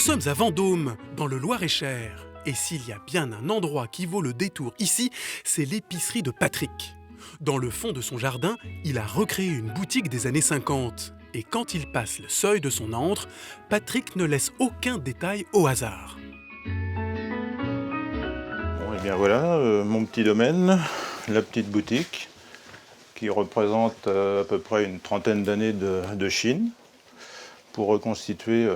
sommes à Vendôme, dans le Loir-et-Cher. Et s'il y a bien un endroit qui vaut le détour ici, c'est l'épicerie de Patrick. Dans le fond de son jardin, il a recréé une boutique des années 50. Et quand il passe le seuil de son antre, Patrick ne laisse aucun détail au hasard. Bon, et bien voilà, mon petit domaine, la petite boutique, qui représente à peu près une trentaine d'années de Chine, pour reconstituer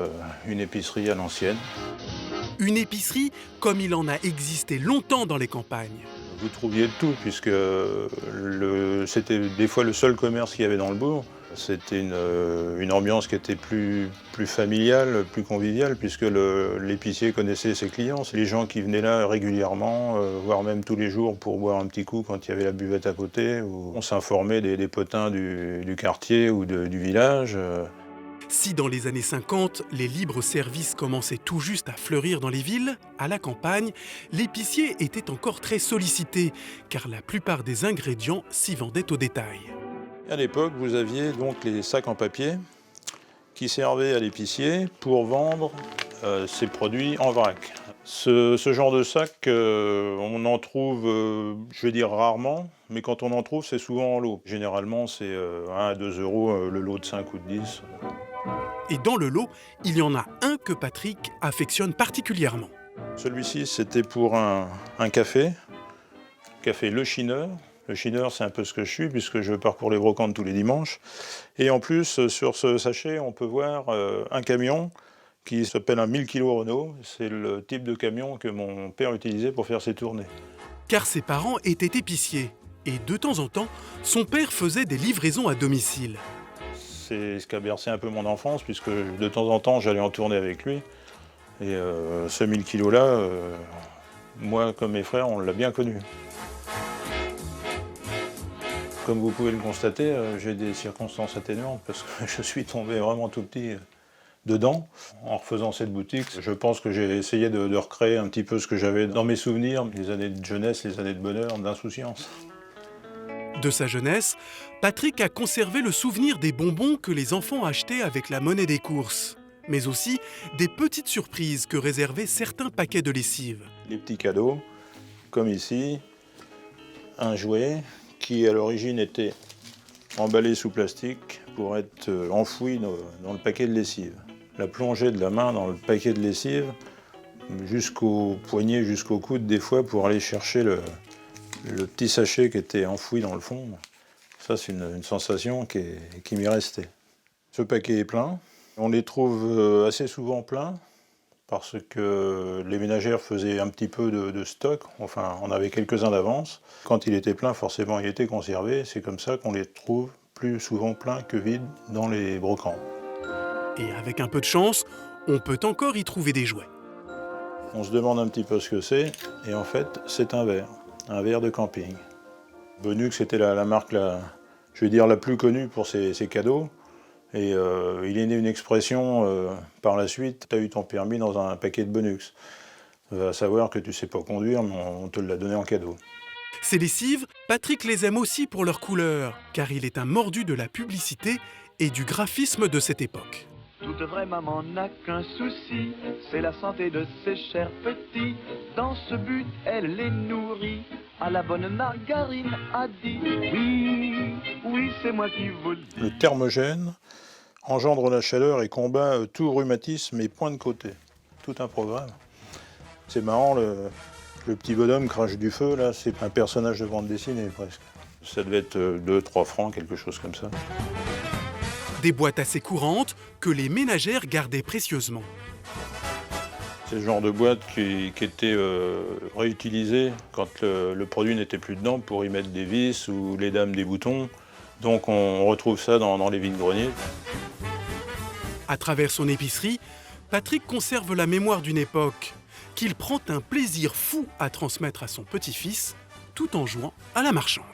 une épicerie à l'ancienne. Une épicerie comme il en a existé longtemps dans les campagnes. Vous trouviez de tout, puisque c'était des fois le seul commerce qu'il y avait dans le bourg. C'était une ambiance qui était plus familiale, plus conviviale, puisque l'épicier connaissait ses clients. C'est les gens qui venaient là régulièrement, voire même tous les jours pour boire un petit coup quand il y avait la buvette à côté. Où on s'informait des potins du quartier ou du village. Si dans les années 50, les libres-services commençaient tout juste à fleurir dans les villes, à la campagne, l'épicier était encore très sollicité, car la plupart des ingrédients s'y vendaient au détail. À l'époque, vous aviez donc les sacs en papier qui servaient à l'épicier pour vendre ses produits en vrac. Ce genre de sac, on en trouve, je vais dire rarement, mais quand on en trouve, c'est souvent en lot. Généralement, c'est 1 à 2 euros le lot de 5 ou de 10. Et dans le lot, il y en a un que Patrick affectionne particulièrement. Celui-ci, c'était pour un café Le Chineur. Le Chineur, c'est un peu ce que je suis, puisque je parcours les brocantes tous les dimanches. Et en plus, sur ce sachet, on peut voir un camion qui s'appelle un 1000 kg Renault. C'est le type de camion que mon père utilisait pour faire ses tournées. Car ses parents étaient épiciers. Et de temps en temps, son père faisait des livraisons à domicile. C'est ce qui a bercé un peu mon enfance, puisque de temps en temps, j'allais en tournée avec lui. Et ce 1000 kg là, moi comme mes frères, on l'a bien connu. Comme vous pouvez le constater, j'ai des circonstances atténuantes, parce que je suis tombé vraiment tout petit dedans. En refaisant cette boutique, je pense que j'ai essayé de recréer un petit peu ce que j'avais dans mes souvenirs, les années de jeunesse, les années de bonheur, d'insouciance. De sa jeunesse, Patrick a conservé le souvenir des bonbons que les enfants achetaient avec la monnaie des courses, mais aussi des petites surprises que réservaient certains paquets de lessive. Les petits cadeaux, comme ici, un jouet qui à l'origine était emballé sous plastique pour être enfoui dans le paquet de lessive. La plongée de la main dans le paquet de lessive, jusqu'au poignet, jusqu'au coude des fois, pour aller chercher le petit sachet qui était enfoui dans le fond. Ça, c'est une sensation qui m'est restée. Ce paquet est plein. On les trouve assez souvent pleins, parce que les ménagères faisaient un petit peu de stock, enfin on avait quelques-uns d'avance. Quand il était plein, forcément il était conservé, c'est comme ça qu'on les trouve plus souvent pleins que vides dans les brocantes. Et avec un peu de chance, on peut encore y trouver des jouets. On se demande un petit peu ce que c'est, et en fait c'est un verre de camping. Bonux c'était la marque, je vais dire, la plus connue pour ses cadeaux. Et il est né une expression par la suite, tu as eu ton permis dans un paquet de Bonux. À savoir que tu sais pas conduire, mais on te l'a donné en cadeau. Ces lessives, Patrick les aime aussi pour leur couleur, car il est un mordu de la publicité et du graphisme de cette époque. Toute vraie maman n'a qu'un souci, c'est la santé de ses chers petits. Dans ce but, elle les nourrit, à la bonne margarine a dit. Oui, c'est moi qui vous le dis. Le thermogène engendre la chaleur et combat tout rhumatisme et point de côté. Tout un programme. C'est marrant, le petit bonhomme crache du feu, là, c'est un personnage de bande dessinée presque. Ça devait être 2-3 francs, quelque chose comme ça. Des boîtes assez courantes que les ménagères gardaient précieusement. C'est le genre de boîte qui était réutilisée quand le produit n'était plus dedans pour y mettre des vis ou les dames des boutons. Donc on retrouve ça dans les vides-greniers. À travers son épicerie, Patrick conserve la mémoire d'une époque qu'il prend un plaisir fou à transmettre à son petit-fils tout en jouant à la marchande.